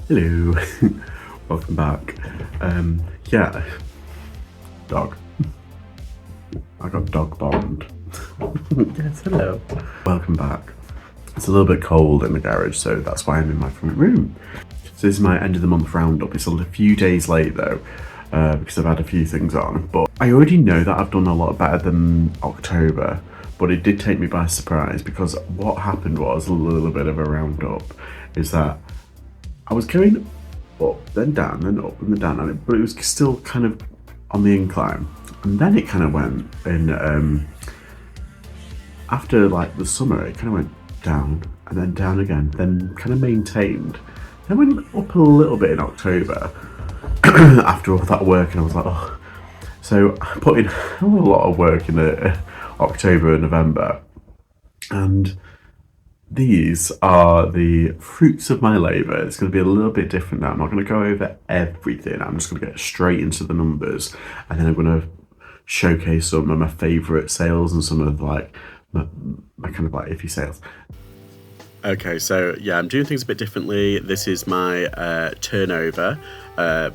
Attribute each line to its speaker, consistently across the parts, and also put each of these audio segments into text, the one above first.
Speaker 1: Hello, welcome back. Yeah, dog. I got dog bombed. Yes, hello. Welcome back. It's a little bit cold in the garage, so that's why I'm in my front room. So this is my end of the month roundup. It's a few days late though, because I've had a few things on. But I already know that I've done a lot better than October, but it did take me by surprise because what happened was a little bit of a roundup, is that I was going up, then down, then up, and then down, but it was still kind of on the incline. And then it kind of went in, after like the summer, it kind of went down, and then down again, then kind of maintained. Then went up a little bit in October, after all that work, and I was like, oh. So I put in a lot of work in October and November, and these are the fruits of my labour. It's going to be a little bit different now. I'm not going to go over everything. I'm just going to get straight into the numbers, and then I'm going to showcase some of my favourite sales and some of like my kind of like iffy sales. Okay, so yeah, I'm doing things a bit differently. This is my turnover per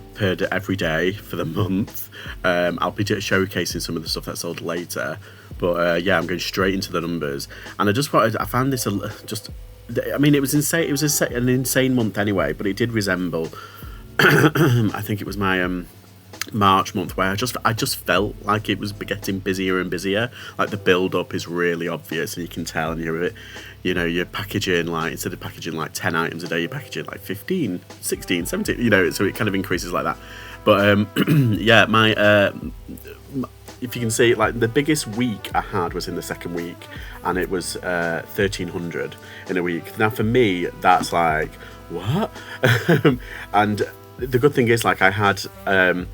Speaker 1: every day for the month. I'll be showcasing some of the stuff that's sold later, but yeah, I'm going straight into the numbers. And I found this I mean, it was insane. It was an insane month anyway, but it did resemble. I think it was my March month where I just felt like it was getting busier and busier. Like the build up is really obvious, and you can tell. And you're packaging, like, instead of packaging like 10 items a day, you're packaging like 15, 16, 17. So it kind of increases like that. But yeah, if you can see, like, the biggest week I had was in the second week, and it was 1,300 in a week. Now for me, that's like, what? And the good thing is, like, I had the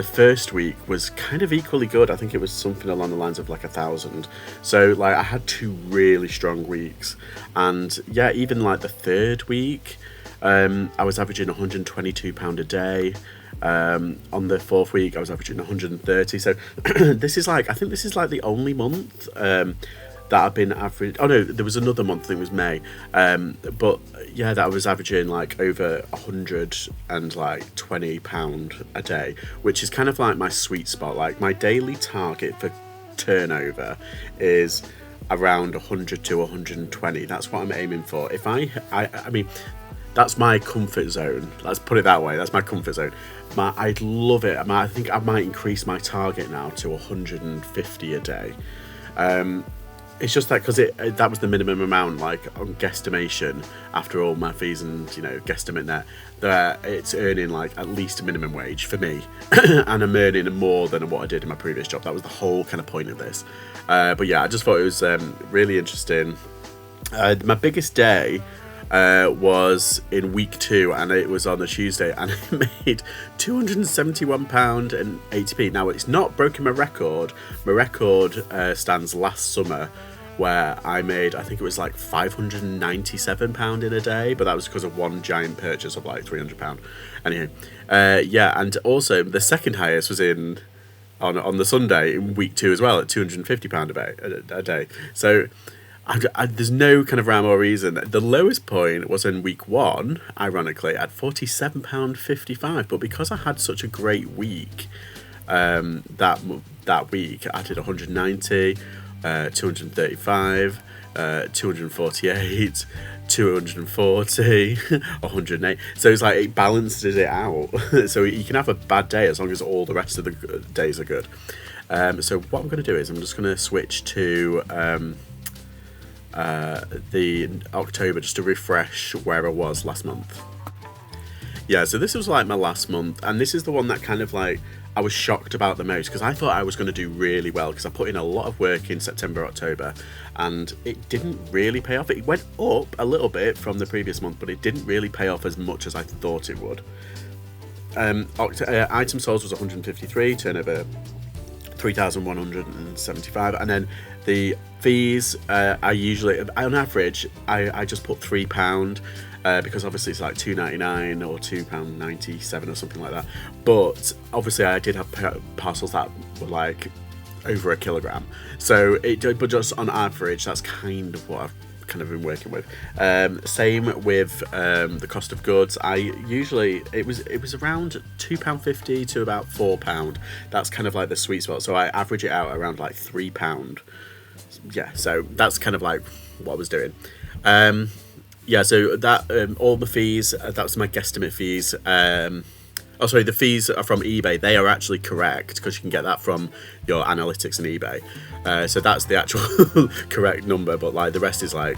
Speaker 1: first week was kind of equally good. I think it was something along the lines of like 1,000. So like I had 2 really strong weeks, and yeah, even like the third week, I was averaging £122 a day. On the fourth week, I was averaging 130. So this is like, I think this is like the only month that I've been average. Oh no, there was another month, I think it was May. But yeah, that I was averaging like over £120 a day, which is kind of like my sweet spot. Like my daily target for turnover is around 100 to 120. That's what I'm aiming for. If I mean, that's my comfort zone. Let's put it that way. That's my comfort zone. I'd love it. I think I might increase my target now to 150 a day. It's just that because that was the minimum amount, like on guesstimation, after all my fees and guesstimate net, that it's earning like at least a minimum wage for me, and I'm earning more than what I did in my previous job. That was the whole kind of point of this. But yeah, I just thought it was really interesting. My biggest day was in week 2, and it was on a Tuesday, and it made £271.80. Now it's not broken my record. My record stands last summer, where I made, I think it was like £597 in a day, but that was because of one giant purchase of like £300. Anyway, yeah, and also the second highest was on the Sunday in week 2 as well, at £250 a day. So there's no kind of rhyme or reason. The lowest point was in week 1, ironically, at £47.55. But because I had such a great week, that week I did 190, 235, 248, 240, 108. So it's like it balances it out. So you can have a bad day as long as all the rest of the days are good. So what I'm going to do is I'm just going to switch to the October just to refresh where I was last month. Yeah, so this was like my last month, and this is the one that kind of like I was shocked about the most, because I thought I was going to do really well, because I put in a lot of work in September, October, and it didn't really pay off. It went up a little bit from the previous month, but it didn't really pay off as much as I thought it would. Item sold was 153, turnover 3,175, and then the fees, I usually, on average, I just put £3, because obviously it's like $2.99 or £2.97 or something like that. But obviously I did have parcels that were like over a kilogram, so but just on average, that's kind of what kind of been working with. Same with the cost of goods. I usually it was around £2.50 to about £4. That's kind of like the sweet spot. So I average it out around like £3. Yeah, so that's kind of like what I was doing. Yeah, so that all the fees, that was my guesstimate fees. Oh, sorry, the fees are from eBay. They are actually correct because you can get that from your analytics in eBay. So that's the actual correct number, but like the rest is like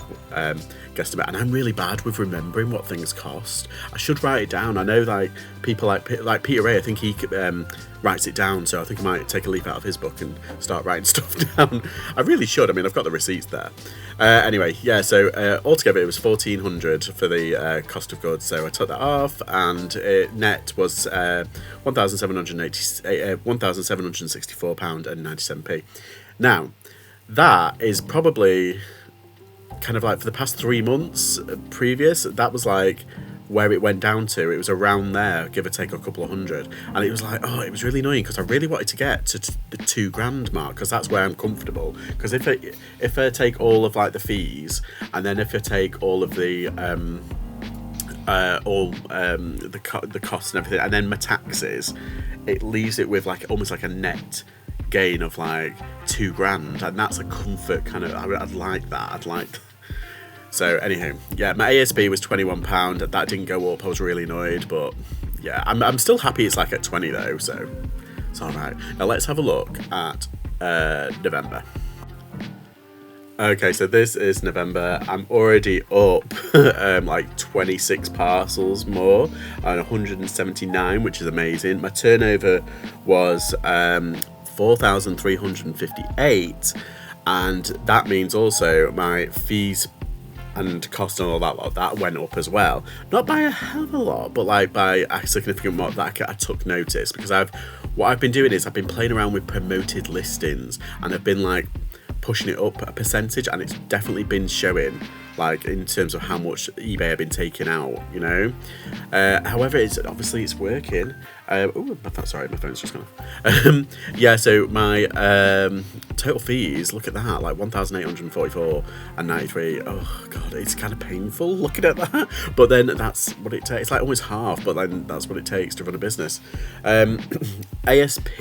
Speaker 1: guesstimate. And I'm really bad with remembering what things cost. I should write it down. I know like people like Peter Ray, I think he writes it down. So I think I might take a leaf out of his book and start writing stuff down. I really should. I mean, I've got the receipts there. Anyway, yeah, so altogether it was £1,400 for the cost of goods. So I took that off, and net was £1,764.97. Now, that is probably kind of like for the past 3 months previous, that was like where it went down to. It was around there, give or take a couple of hundred. And it was like, oh, it was really annoying because I really wanted to get to the £2,000 mark because that's where I'm comfortable. Because if I take all of like the fees, and then if I take all of the the costs and everything, and then my taxes, it leaves it with like almost like a net gain of like £2,000, and that's a comfort kind of. I'd like that. So anyhow, yeah, my ASP was £21. That didn't go up. I was really annoyed, but yeah, I'm still happy it's like at 20 though, so it's all right. Now let's have a look at November. Okay, so this is November. I'm already up like 26 parcels more and 179, which is amazing. My turnover was 4,358, and that means also my fees and cost and all that lot, that went up as well. Not by a hell of a lot, but like by a significant amount that I took notice, because what I've been doing is I've been playing around with promoted listings, and I've been like pushing it up a percentage, and it's definitely been showing like in terms of how much eBay have been taking out, you know. However, it's working. Sorry, my phone's just gone off. Yeah, so my total fees, look at that, like 1,844.93. Oh god, it's kind of painful looking at that, but then that's what it takes. It's like almost half, but then that's what it takes to run a business. ASP,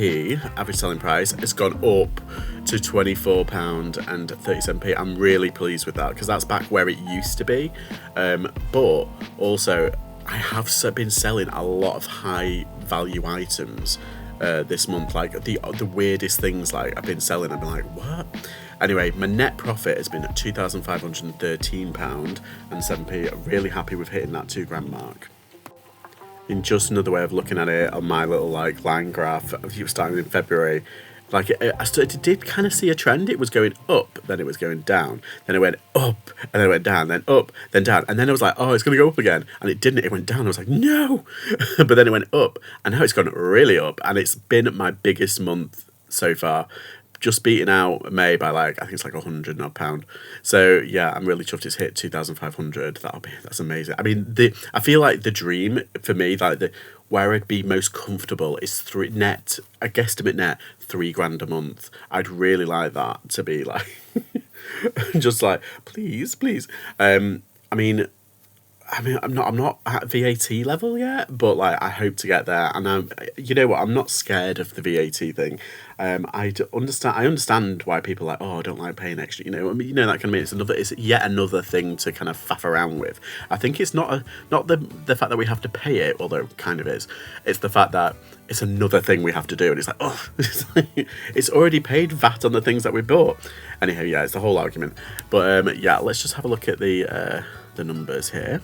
Speaker 1: average selling price, has gone up to £24.37. I'm really pleased with that, because that's back where it used to be. But also, I have been selling a lot of high value items this month, like the weirdest things. Like I've been selling, I've been like, what? Anyway, my net profit has been at £2,513.07. I'm really happy with hitting that £2,000 mark. In just another way of looking at it on my little like line graph, it was starting in February. Like I did kind of see a trend. It was going up, then it was going down, then it went up, and then it went down, then up, then down, and then I was like, oh, it's going to go up again, and it didn't. It went down. I was like, no, but then it went up, and now it's gone really up, and it's been my biggest month so far, just beating out May by like, I think it's like £100 odd. So yeah, I'm really chuffed it's hit 2,500. That's amazing. I mean, I feel like the dream for me, like where I'd be most comfortable is a guesstimate net £3,000 a month. I'd really like that to be like, just like, please. I'm not at VAT level yet, but like I hope to get there. And you know what? I'm not scared of the VAT thing. I understand why people are like, oh, I don't like paying extra. You know, I mean, that kind of mean it's yet another thing to kind of faff around with. I think it's not the fact that we have to pay it, although it kind of is. It's the fact that it's another thing we have to do, and it's like, oh, it's already paid VAT on the things that we bought. Anyhow, yeah, it's the whole argument. But yeah, let's just have a look at the numbers here.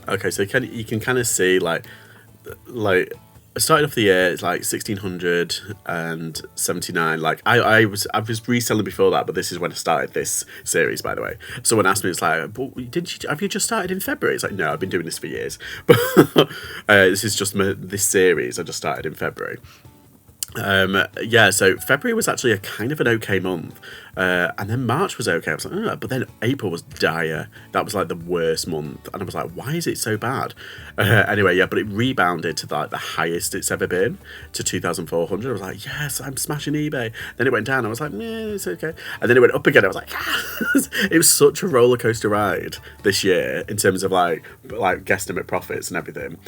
Speaker 1: Okay, so you can kind of see like starting off the year it's like 1,679. Like I was reselling before that, but this is when I started this series, by the way. Someone asked me, it's like, well, have you just started in February? It's like, no, I've been doing this for years, but this is just this series I just started in February. Yeah, so February was actually a kind of an okay month, and then March was okay. I was like, oh, but then April was dire. That was like the worst month, and I was like, why is it so bad? Anyway, yeah, but it rebounded to like the highest it's ever been, to 2,400. I was like, yes, I'm smashing eBay. Then it went down. I was like, yeah, it's okay, and then it went up again. I was like, yes! It was such a roller coaster ride this year in terms of like guesstimate profits and everything.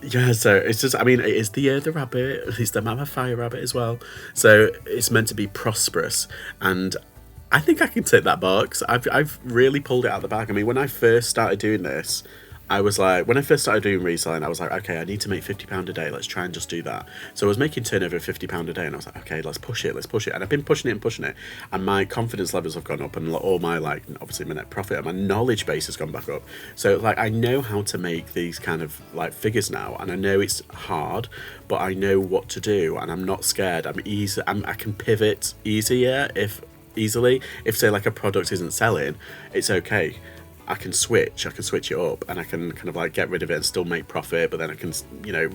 Speaker 1: Yeah, so it's just, I mean, it is the year of the rabbit, it's the Mama Fire rabbit as well. So it's meant to be prosperous, and I think I can tick that box. I've really pulled it out of the bag. I mean, when I first started doing this, I was like, when I first started doing reselling, I was like, okay, I need to make £50 a day. Let's try and just do that. So I was making turnover of £50 a day, and I was like, okay, let's push it. And I've been pushing it and pushing it, and my confidence levels have gone up, and all my, like, obviously my net profit and my knowledge base has gone back up. So like, I know how to make these kind of like figures now, and I know it's hard, but I know what to do, and I'm not scared. I can pivot easily. If say like a product isn't selling, it's okay. I can switch it up, and I can kind of like get rid of it and still make profit, but then I can,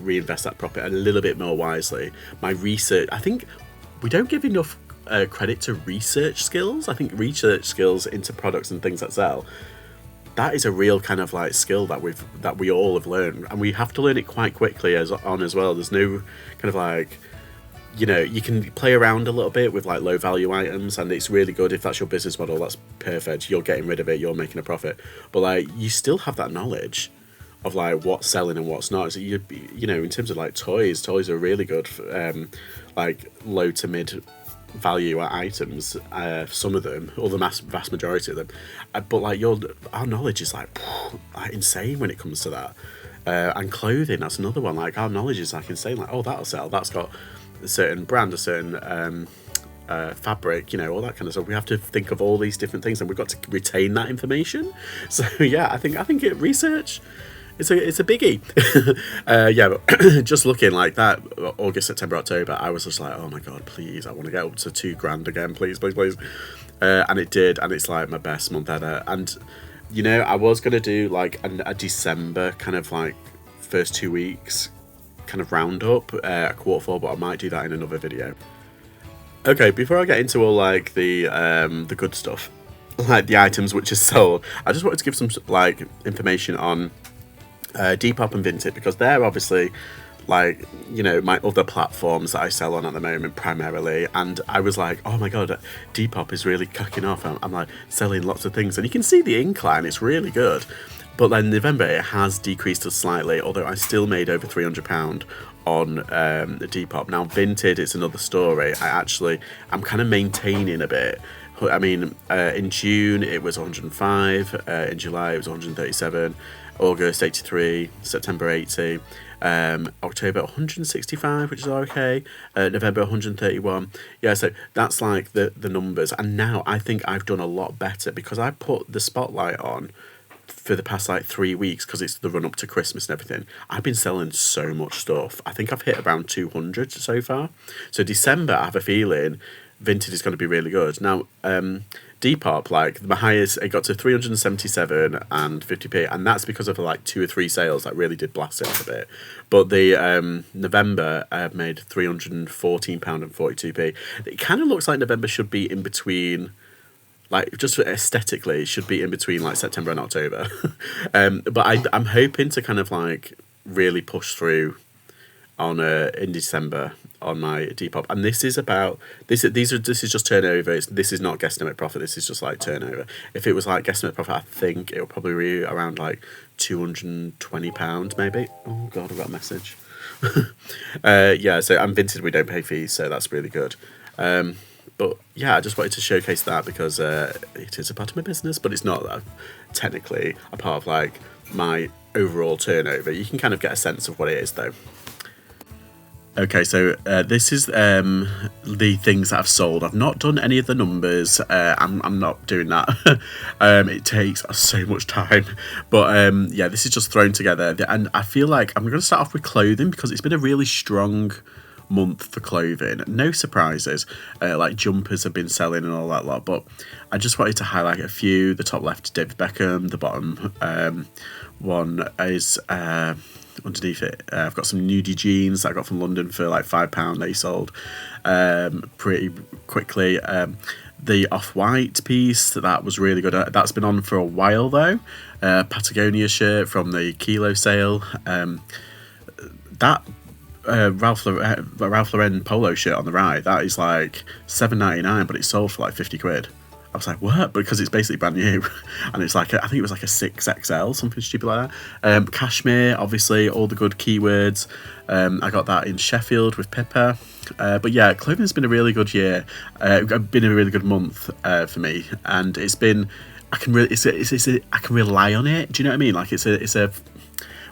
Speaker 1: reinvest that profit a little bit more wisely. My research, I think we don't give enough credit to research skills. I think research skills into products and things that sell, that is a real kind of like skill that we all have learned, and we have to learn it quite quickly as well. There's no kind of like, you can play around a little bit with like low value items, and it's really good if that's your business model. That's perfect. You're getting rid of it. You're making a profit, but like you still have that knowledge of like what's selling and what's not. So in terms of like toys are really good for, like low to mid value items. Some of them, or the vast majority of them, but like our knowledge is like insane when it comes to that. And clothing, that's another one. Like our knowledge is like insane. Like, oh, that'll sell. That's got a certain brand, a certain fabric, all that kind of stuff. We have to think of all these different things, and we've got to retain that information. So yeah, I think research, it's a biggie. Yeah, but just looking like that, August, September, October, I was just like, oh my god, please, I want to get up to £2,000 again, please. And it did, and it's like my best month ever. And I was gonna do like a December kind of like first 2 weeks kind of roundup, a quarter four, but I might do that in another video. Okay, before I get into all like the good stuff, like the items which are sold, I just wanted to give some like information on Depop and Vinted, because they're obviously like my other platforms that I sell on at the moment primarily. And I was like, oh my god, Depop is really cooking off. I'm like selling lots of things, and you can see the incline, it's really good. But then November it has decreased slightly, although I still made over £300 on the Depop. Now Vinted, it's another story. I'm kind of maintaining a bit. I mean, in June it was 105, in July it was 137, August 83, September 80, October 165, which is okay, November 131. Yeah, so that's like the numbers. And now I think I've done a lot better, because I put the spotlight on for the past like 3 weeks, because it's the run up to Christmas and everything. I've been selling so much stuff. I think I've hit around 200 so far. So December, I have a feeling Vinted is going to be really good. Now, Depop, like my highest, it got to 377 and 50p, and that's because of like 2 or 3 sales that really did blast it up a bit. But the November, I have made £314 and 42p. It kind of looks like November should be in between. Like, just aesthetically, it should be in between like September and October. But I'm hoping to kind of like really push through on in December on my Depop. And this is just turnover. This is not guesstimate profit. This is just like turnover. If it was like guesstimate profit, I think it would probably be around like £220 maybe. Oh god, I got a message. Yeah, so I'm Vinted, we don't pay fees, so that's really good. But yeah, I just wanted to showcase that, because it is a part of my business, but it's not technically a part of like my overall turnover. You can kind of get a sense of what it is though. Okay, so this is the things that I've sold. I've not done any of the numbers. I'm not doing that. It takes so much time. But yeah, this is just thrown together. And I feel like I'm going to start off with clothing, because it's been a really strong month for clothing. No surprises, like jumpers have been selling and all that lot, but I just wanted to highlight a few. The top left, David Beckham. The bottom one is underneath it. I've got some nudie jeans that I got from London for like £5. They sold pretty quickly. The off-white piece, that was really good. That's been on for a while though. Patagonia shirt from the Kilo sale. That Ralph Lauren polo shirt on the right, that is like £7.99, but it sold for like 50 quid. I was like, what? Because it's basically brand new. And it's like, I think it was like a 6XL, something stupid like that. Cashmere, obviously, all the good keywords. I got that in Sheffield with Pippa. But yeah, clothing's been a really good year. Been a really good month for me. And it's been, I can rely on it. Do you know what I mean? Like it's a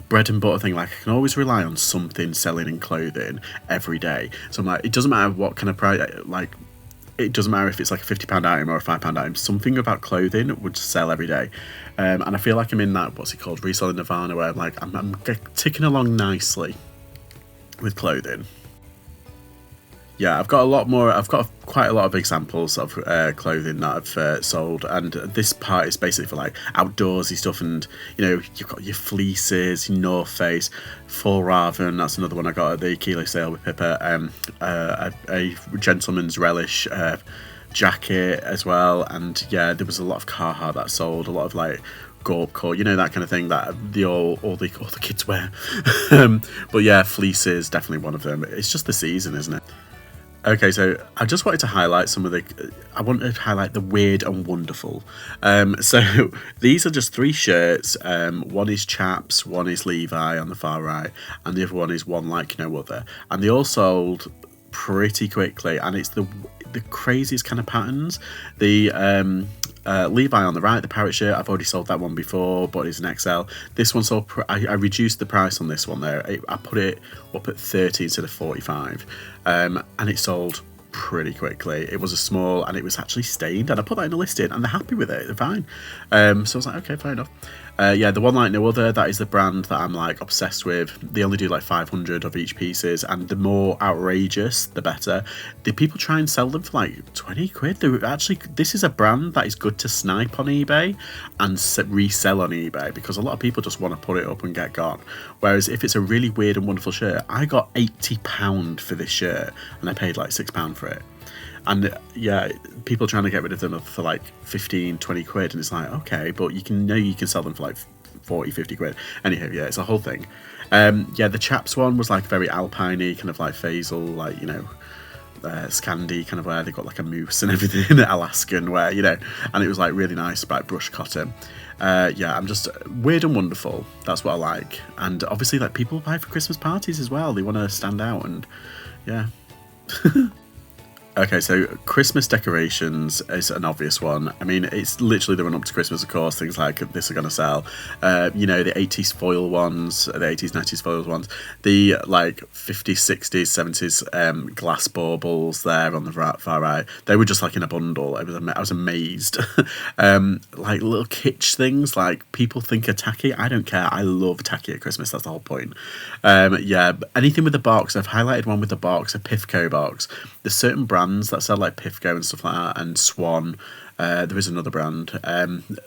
Speaker 1: bread and butter thing. Like I can always rely on something selling in clothing every day. So I'm like, it doesn't matter what kind of price, like, it doesn't matter if it's like a £50 item or a £5 item, something about clothing would sell every day. And I feel like I'm in that, what's it called, reselling nirvana, where I'm ticking along nicely with clothing. Yeah, I've got quite a lot of examples of clothing that I've sold, and this part is basically for like outdoorsy stuff, and you know, you've got your fleeces, your North Face, Full Raven, that's another one I got at the Kilo sale with Pippa, a Gentleman's Relish jacket as well, and yeah, there was a lot of Carhartt that sold, a lot of like Gorp core, you know, that kind of thing that all the kids wear. But yeah, fleeces, definitely one of them. It's just the season, isn't it? Okay, so I just wanted to highlight the weird and wonderful. So these are just 3 shirts. One is Chaps, one is Levi on the far right, and the other one is One Like No Other. And they all sold pretty quickly, and it's the craziest kind of patterns. The Levi on the right, the parrot shirt, I've already sold that one before, but it's an XL. This one sold, I reduced the price on this one there. I put it up at 30 instead of 45, and it sold pretty quickly. It was a small, and it was actually stained, and I put that in a listing, and they're happy with it, they're fine. So I was like, okay, fair enough. Yeah, the One Like No Other, that is the brand that I'm like obsessed with. They only do like 500 of each pieces, and the more outrageous the better. The people try and sell them for like 20 quid. They're actually, this is a brand that is good to snipe on eBay and resell on eBay, because a lot of people just want to put it up and get gone. Whereas if it's a really weird and wonderful shirt, I got £80 for this shirt, and I paid like £6 for it. And yeah, people trying to get rid of them for like 15, 20 quid, and it's like, okay, but you can sell them for like 40, 50 quid. Anyhow, yeah, it's a whole thing. Yeah, the Chaps one was like very alpine-y, kind of like Faisal, like, you know, Scandi kind of wear. They got like a moose and everything, Alaskan wear, you know, and it was like really nice, like brush cotton. Yeah, I'm just weird and wonderful. That's what I like. And obviously, like, people buy for Christmas parties as well. They want to stand out, and yeah. Okay, so Christmas decorations is an obvious one. I mean, it's literally the run up to Christmas, of course. Things like this are going to sell. You know, the 80s foil ones, the 80s, 90s foil ones. The, like, 50s, 60s, 70s glass baubles there on the far right. They were just, like, in a bundle. I was amazed. Like, little kitsch things, like, people think are tacky. I don't care. I love tacky at Christmas. That's the whole point. Yeah, anything with a box. I've highlighted one with a box, a Pifco box. There's certain brands that sell like Pifco and stuff like that, and Swan. There is another brand,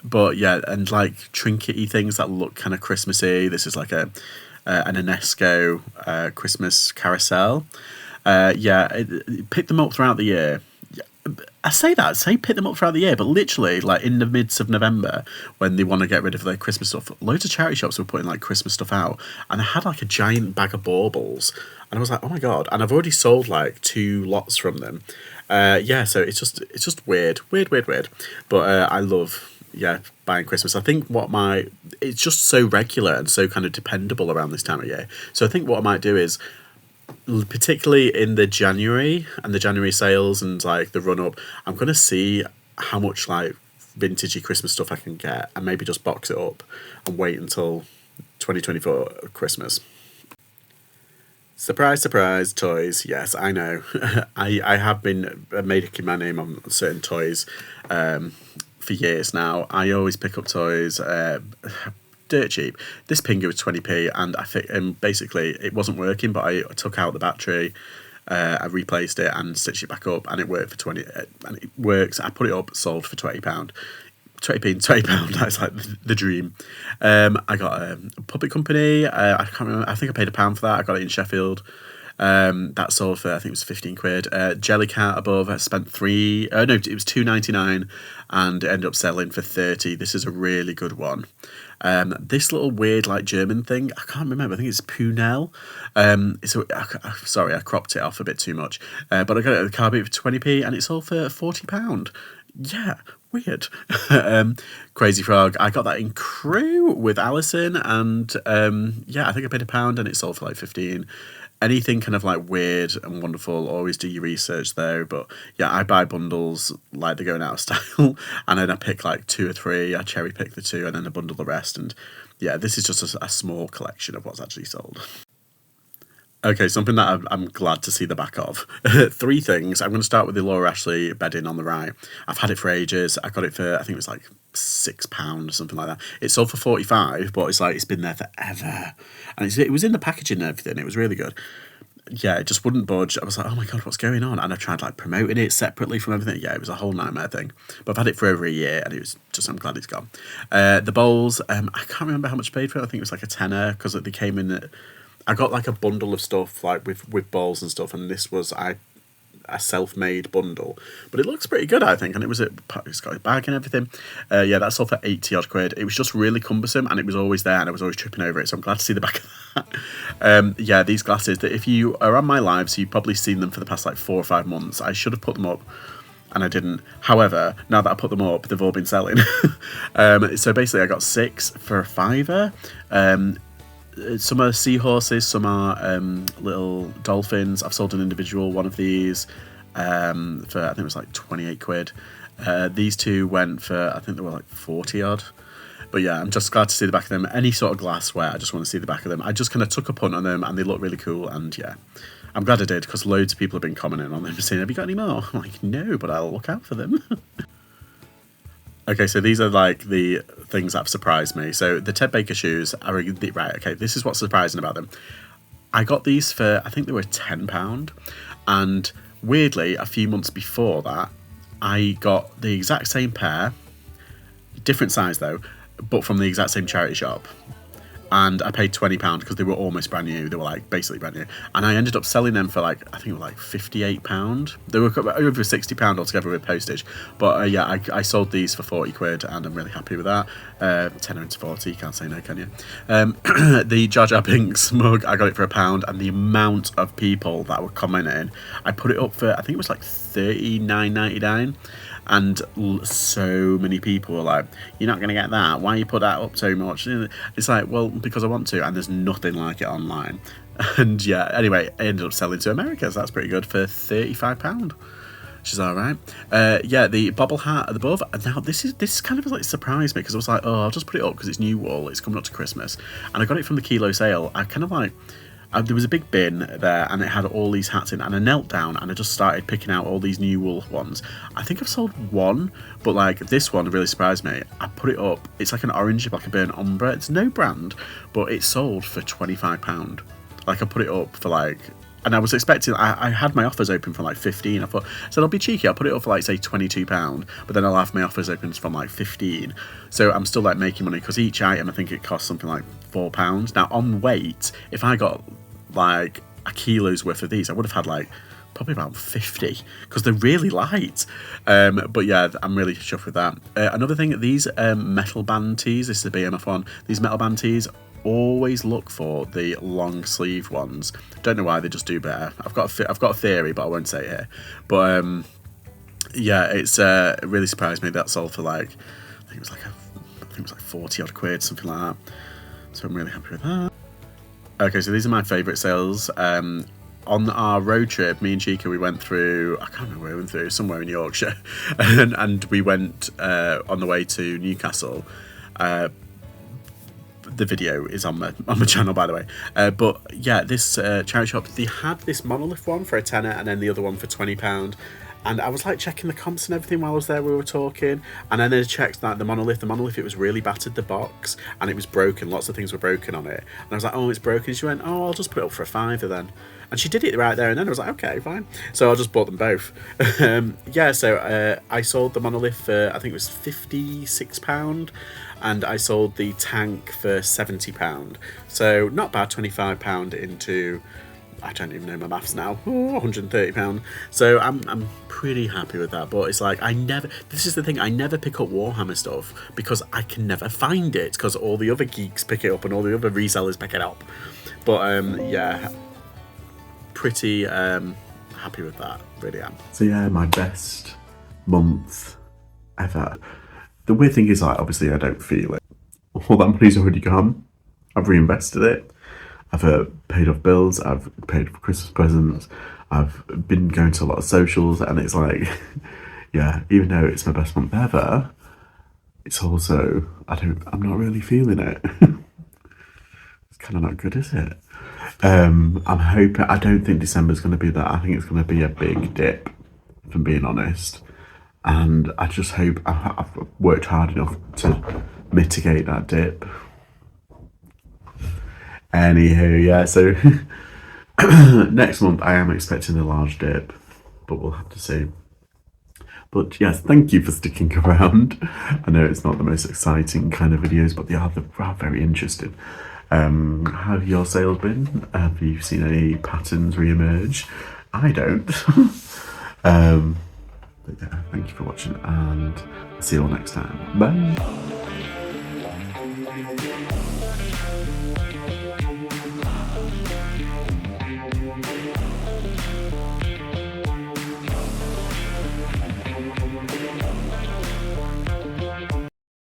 Speaker 1: but yeah, and like trinkety things that look kind of Christmassy. This is like an Enesco Christmas carousel. Yeah, pick them up throughout the year. I say pick them up throughout the year, but literally, like in the midst of November, when they want to get rid of their Christmas stuff, loads of charity shops were putting like Christmas stuff out, and I had like a giant bag of baubles, and I was like, oh my god! And I've already sold like 2 lots from them. Yeah, so it's just weird. But I love, yeah, buying Christmas. I think it's just so regular and so kind of dependable around this time of year. So I think what I might do is, particularly in the January and the January sales and like the run up, I'm going to see how much like vintagey Christmas stuff I can get, and maybe just box it up and wait until 2024 Christmas. Surprise, surprise, toys. Yes, I know. I have been making my name on certain toys for years now. I always pick up toys dirt cheap. This Pingu was 20p, and basically it wasn't working, but I took out the battery, I replaced it and stitched it back up, and it worked for 20, and it works. I put it up, sold for £20. 20p, £20. That's like the dream. I got a puppet company. I can't remember. I think I paid £1 for that. I got it in Sheffield. That sold for, I think it was 15 quid. Jellycat above, I spent it was £2.99 and it ended up selling for 30. This is a really good one. This little weird like German thing, I can't remember, I think it's Punel. Sorry, I cropped it off a bit too much. But I got it at the car boot for 20p and it sold for £40. Yeah, weird. Crazy Frog, I got that in Crewe with Alison, and I think I paid £1 and it sold for like 15. Anything kind of like weird and wonderful, always do your research though. But yeah, I buy bundles like they're going out of style, and then I pick like 2 or 3, I cherry pick the 2 and then I bundle the rest. And yeah, this is just a small collection of what's actually sold. Okay, something that I'm glad to see the back of. 3 things. I'm going to start with the Laura Ashley bedding on the right. I've had it for ages. I got it for, I think it was like £6 or something like that. It sold for 45, but it's like it's been there forever. And it was in the packaging and everything. It was really good. Yeah, it just wouldn't budge. I was like, oh my God, what's going on? And I tried like promoting it separately from everything. Yeah, it was a whole nightmare thing. But I've had it for over a year and it was just, I'm glad it's gone. The bowls, I can't remember how much I paid for it. I think it was like a tenner because they came in. I got like a bundle of stuff like with bowls and stuff, and this was a self-made bundle, but it looks pretty good, I think, and it's got a bag and everything. That sold for 80 odd quid. It was just really cumbersome and it was always there and I was always tripping over it, so I'm glad to see the back of that. These glasses, that if you are on my lives, you've probably seen them for the past like 4 or 5 months. I should have put them up and I didn't. However, now that I put them up, they've all been selling. So basically I got 6 for £5. Some are seahorses, some are little dolphins. I've sold an individual one of these for, I think it was like 28 quid. These 2 went for, I think they were like 40 odd. But yeah, I'm just glad to see the back of them. Any sort of glassware, I just want to see the back of them. I just kind of took a punt on them and they look really cool, and yeah, I'm glad I did, because loads of people have been commenting on them saying, have you got any more? I'm like, no, but I'll look out for them. Okay, so these are like the things that have surprised me. So the Ted Baker shoes are right. Okay, this is what's surprising about them. I got these for, I think they were £10, and weirdly, a few months before that, I got the exact same pair, different size though, but from the exact same charity shop. And I paid £20 because they were almost brand new. They were like basically brand new. And I ended up selling them for like, I think it was like £58. They were over £60 altogether with postage. But I sold these for 40 quid and I'm really happy with that. 10 into 40, you can't say no, can you? The Jar Jar Binks mug, I got it for £1, and the amount of people that were commenting, I put it up for, I think it was like $39.99. And so many people were like, you're not going to get that, why you put that up so much? It's like, well, because I want to, and there's nothing like it online. And yeah, anyway, I ended up selling to America, so that's pretty good, for £35, which is alright. The bobble hat at the above. Now this kind of like surprised me, because I was like, oh, I'll just put it up because it's new wool, it's coming up to Christmas, and I got it from the kilo sale. I kind of like, there was a big bin there and it had all these hats in, and I knelt down and I just started picking out all these new wool ones. I think I've sold one, but like this one really surprised me. I put it up, it's like an orange, like a burnt ombre, it's no brand, but it sold for £25. Like I put it up for like, and I was expecting, I had my offers open for like 15. I thought, so I'll be cheeky, I'll put it up for like say £22, but then I'll have my offers open from like 15. So I'm still like making money, because each item I think it costs something like £4. Now on weight, if I got like a kilo's worth of these, I would have had like probably about 50, because they're really light. But yeah, I'm really chuffed with that. Another thing, these metal band tees, this is the BMF one, these metal band tees, always look for the long sleeve ones. Don't know why, they just do better. I've got a theory, but I won't say it here. But it's it really surprised me that sold for like, I think it was like 40 odd quid, something like that. So I'm really happy with that. Okay, so these are my favourite sales. On our road trip, me and Chica, we went through, I can't remember where we went through, somewhere in Yorkshire, and we went on the way to Newcastle. The video is on my channel, by the way. But yeah, this charity shop, they had this monolith one for a tenner and then the other one for £20. And I was like checking the comps and everything while I was there. We were talking, and then I checked that the monolith, it was really battered, the box, and it was broken. Lots of things were broken on it. And I was like, oh, it's broken. And she went, oh, I'll just put it up for a £5 then. And she did it right there and then. I was like, okay, fine. So I just bought them both. Yeah, so I sold the monolith for, I think it was £56, and I sold the tank for £70. So not bad, £25 into, I don't even know my maths now, £130. So I'm pretty happy with that. But it's like, this is the thing, I never pick up Warhammer stuff because I can never find it, because all the other geeks pick it up and all the other resellers pick it up. But yeah, pretty happy with that, really am. So yeah, my best month ever. The weird thing is, like, obviously I don't feel it. All that money's already gone. I've reinvested it. I've paid off bills. I've paid for Christmas presents. I've been going to a lot of socials, and it's like, yeah, even though it's my best month ever, it's also, I'm not really feeling it. It's kind of not good, is it? I'm hoping, I don't think December's going to be that. I think it's going to be a big dip, if I'm being honest. And I just hope I've worked hard enough to mitigate that dip. Anywho, yeah, so next month I am expecting a large dip, but we'll have to see. But yes, thank you for sticking around. I know it's not the most exciting kind of videos, but they are very interesting. How have your sales been? Have you seen any patterns re-emerge? I don't. But yeah, thank you for watching, and I'll see you all next time. Bye.